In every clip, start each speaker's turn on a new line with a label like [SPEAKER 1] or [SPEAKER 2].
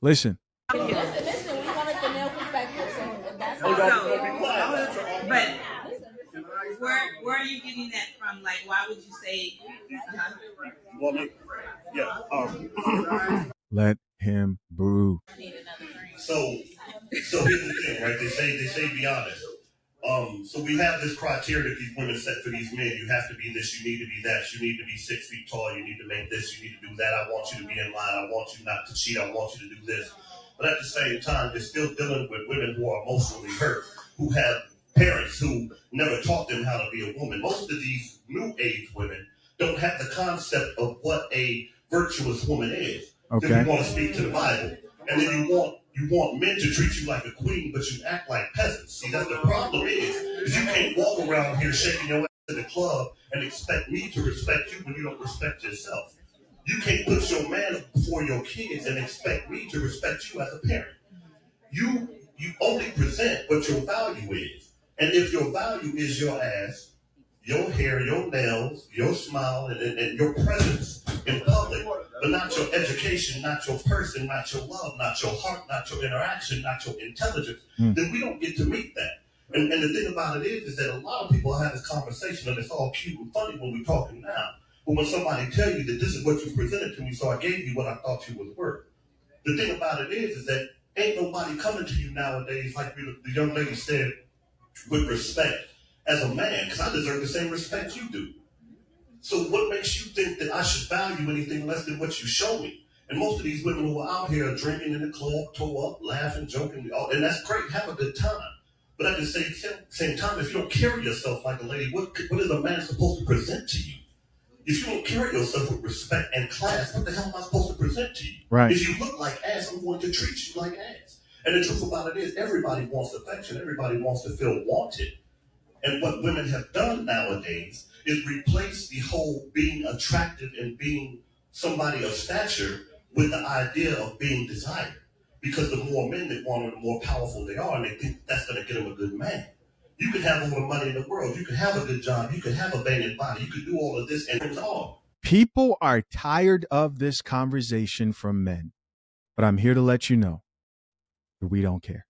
[SPEAKER 1] Listen.
[SPEAKER 2] Listen, we wanted the male perspective, so that's
[SPEAKER 3] So,
[SPEAKER 2] how.
[SPEAKER 3] but where are you getting that from? Like, why would you say?
[SPEAKER 4] Well, yeah.
[SPEAKER 1] Let him brew.
[SPEAKER 4] So here's the thing, right? They say be honest. So we have this criteria that these women set for these men. You have to be this, you need to be that, you need to be 6 feet tall, you need to make this, you need to do that. I want you to be in line, I want you not to cheat, I want you to do this. But at the same time, they're still dealing with women who are emotionally hurt, who have parents who never taught them how to be a woman. Most of these new age women don't have the concept of what a virtuous woman is.
[SPEAKER 1] Okay.
[SPEAKER 4] Then you want to speak to the Bible. And then you want men to treat you like a queen, but you act like peasants. See, that's the problem is you can't walk around here shaking your ass in the club and expect me to respect you when you don't respect yourself. You can't put your man before your kids and expect me to respect you as a parent. You only present what your value is. And if your value is your ass, your hair, your nails, your smile, and your presence in public, but not your education, not your person, not your love, not your heart, not your interaction, not your intelligence, then we don't get to meet that. And the thing about it is that a lot of people have this conversation and it's all cute and funny when we're talking now. But when somebody tell you that this is what you presented to me, so I gave you what I thought you was worth. The thing about it is that ain't nobody coming to you nowadays, like the young lady said, with respect as a man, because I deserve the same respect you do. So what makes you think that I should value anything less than what you show me? And most of these women who are out here are drinking in the club, toe up, laughing, joking, and that's great. Have a good time. But at the same time, if you don't carry yourself like a lady, what is a man supposed to present to you? If you don't carry yourself with respect and class, what the hell am I supposed to present to you?
[SPEAKER 1] Right.
[SPEAKER 4] If you look like ass, I'm going to treat you like ass. And the truth about it is, everybody wants affection. Everybody wants to feel wanted. And what women have done nowadays is replace the whole being attractive and being somebody of stature with the idea of being desired. Because the more men they want, the more powerful they are, and they think that's going to get them a good man. You could have all the money in the world. You could have a good job. You could have a banging body. You could do all of this, and it's all.
[SPEAKER 1] People are tired of this conversation from men, but I'm here to let you know that we don't care.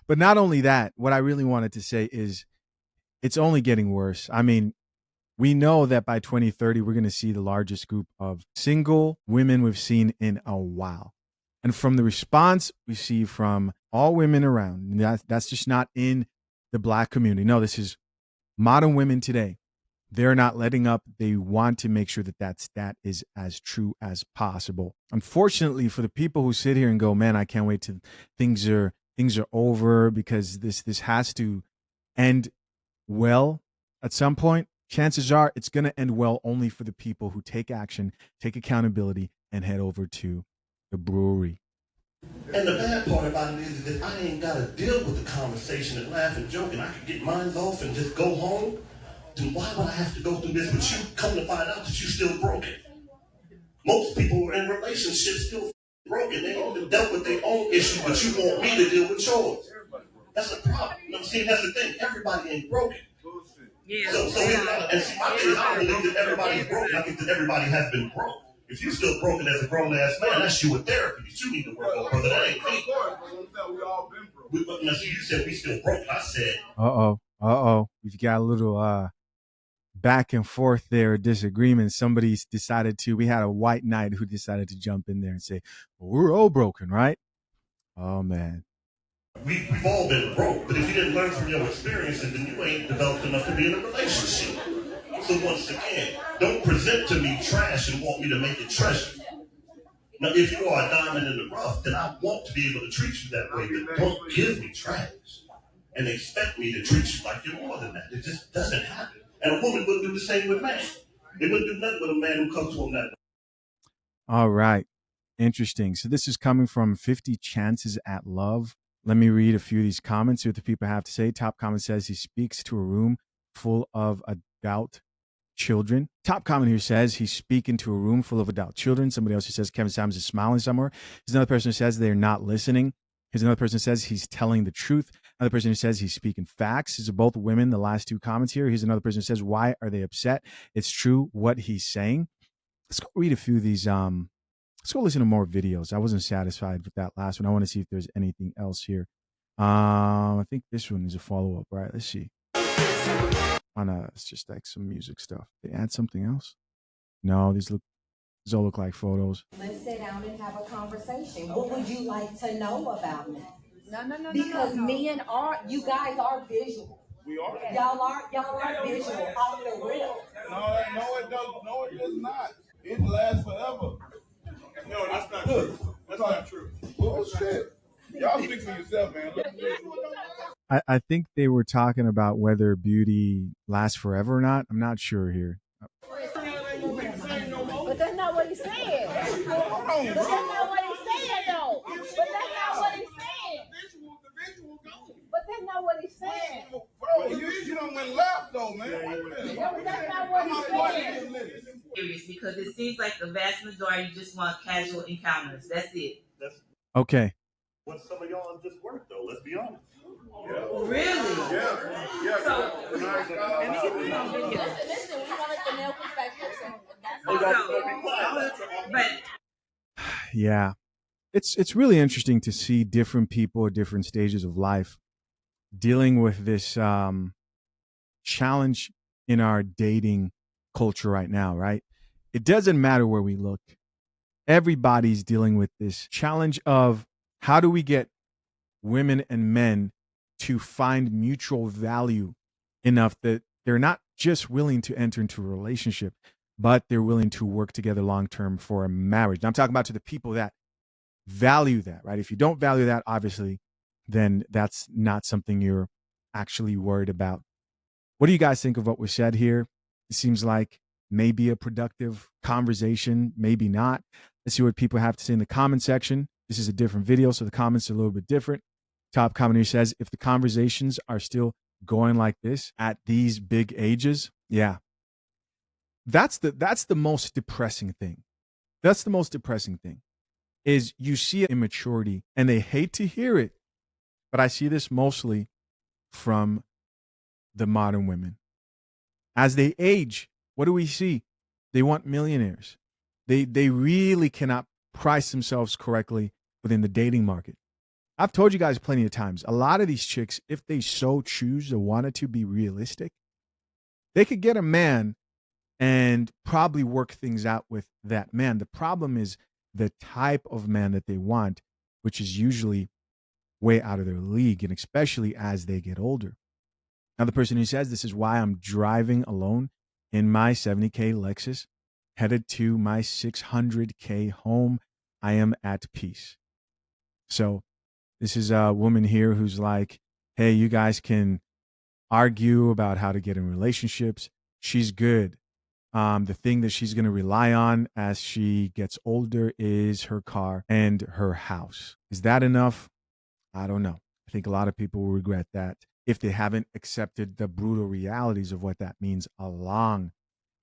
[SPEAKER 1] But not only that, what I really wanted to say is it's only getting worse. I mean, we know that by 2030, we're going to see the largest group of single women we've seen in a while. And from the response we see from all women around, that's just not in the Black community. No, this is modern women today. They're not letting up. They want to make sure that that stat is as true as possible. Unfortunately, for the people who sit here and go, man, I can't wait till things are over because this has to end well at some point. Chances are it's going to end well only for the people who take action, take accountability, and head over to the brewery.
[SPEAKER 4] And the bad part about it is that I ain't got to deal with the conversation and laugh and joke, and I can get mine off and just go home. Then why would I have to go through this? But you come to find out that you still broken. Most people are in relationships still broken. They ain't even dealt with their own issues, but you want me to deal with yours. That's the problem. You know what I'm saying? That's the thing. Everybody ain't broken.
[SPEAKER 3] Yeah.
[SPEAKER 4] So and see, my thing is, I don't believe that everybody's broken. I think that everybody has been broke. If you're still broken as a grown ass man, that's you with therapy that you need to work on, brother. That ain't me. We all been broke. Now, you said we still broken. I said,
[SPEAKER 1] We've got a little back and forth there, disagreement. Somebody decided we had a white knight who decided to jump in there and say, well, we're all broken, right? Oh, man.
[SPEAKER 4] We've all been broke, but if you didn't learn from your experiences, then you ain't developed enough to be in a relationship. So once again, don't present to me trash and want me to make it treasure. Now, if you are a diamond in the rough, then I want to be able to treat you that way, but don't give me trash and expect me to treat you like you're more than that. It just doesn't happen. And a woman wouldn't do the same with man. They wouldn't do nothing with a man who comes to them that way.
[SPEAKER 1] All right. Interesting. So this is coming from 50 Chances at Love. Let me read a few of these comments, see what the people have to say. Top comment says he speaks to a room full of adult children. Top comment here says he's speaking to a room full of adult children. Somebody else who says Kevin Samuels is smiling somewhere. There's another person who says they're not listening. Here's another person who says he's telling the truth. Another person who says he's speaking facts. These are both women, the last two comments here. Here's another person who says, why are they upset? It's true what he's saying. Let's go read a few of these Let's go listen to more videos. I wasn't satisfied with that last one. I want to see if there's anything else here. I think this one is a follow up, right? Let's see. Oh no, it's just like some music stuff. They add something else? No, these all look like photos.
[SPEAKER 5] Let's sit down and have a conversation. What would you like to know about me?
[SPEAKER 2] No.
[SPEAKER 5] Because men are, you guys are visual.
[SPEAKER 6] We are.
[SPEAKER 5] Y'all are visual off the rip.
[SPEAKER 6] No, it does not. It lasts forever. No, that's not true. That's not true. Bullshit. Y'all speak for yourself, man.
[SPEAKER 1] I think they were talking about whether beauty lasts forever or not. I'm not sure here.
[SPEAKER 2] But that's not what he said. But that's not what he said, though. But that's not what he said. But that's not what he said.
[SPEAKER 6] Bro, you done went left though, man.
[SPEAKER 2] That's not what he said.
[SPEAKER 3] Serious, because it seems like the vast majority just want casual encounters. That's it.
[SPEAKER 4] That's
[SPEAKER 1] Okay.
[SPEAKER 4] what some of y'all just work though. Let's be honest.
[SPEAKER 3] Really?
[SPEAKER 6] Yeah.
[SPEAKER 2] Listen, we wanted the male perspective. So that's
[SPEAKER 4] Hey,
[SPEAKER 2] all.
[SPEAKER 4] guys,
[SPEAKER 3] But
[SPEAKER 1] Yeah. It's really interesting to see different people at different stages of life dealing with this challenge in our dating culture right now, right? It doesn't matter where we look. Everybody's dealing with this challenge of how do we get women and men to find mutual value enough that they're not just willing to enter into a relationship, but they're willing to work together long term for a marriage. And I'm talking about to the people that value that, right? If you don't value that, obviously, then that's not something you're actually worried about. What do you guys think of what was said here? It seems like maybe a productive conversation, maybe not. Let's see what people have to say in the comment section. This is a different video, so the comments are a little bit different. Top commenter says, if the conversations are still going like this at these big ages, yeah. That's the most depressing thing. That's the most depressing thing is you see immaturity and they hate to hear it. But I see this mostly from the modern women. As they age, what do we see? They want millionaires. They really cannot price themselves correctly within the dating market. I've told you guys plenty of times, a lot of these chicks, if they so choose or wanted to be realistic, they could get a man and probably work things out with that man. The problem is the type of man that they want, which is usually way out of their league, and especially as they get older. Now, the person who says this is why I'm driving alone in my 70K Lexus, headed to my 600K home. I am at peace. So this is a woman here who's like, hey, you guys can argue about how to get in relationships. She's good. The thing that she's going to rely on as she gets older is her car and her house. Is that enough? I don't know. I think a lot of people will regret that if they haven't accepted the brutal realities of what that means along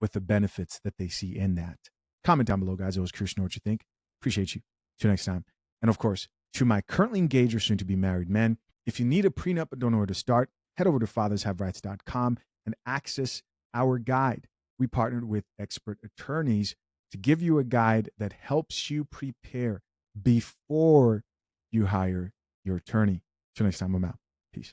[SPEAKER 1] with the benefits that they see in that. Comment down below, guys. I was curious to know what you think. Appreciate you. Till next time. And of course, to my currently engaged or soon to be married men, if you need a prenup but don't know where to start, head over to fathershaverights.com and access our guide. We partnered with expert attorneys to give you a guide that helps you prepare before you hire your attorney. Till next time, I'm out. Peace.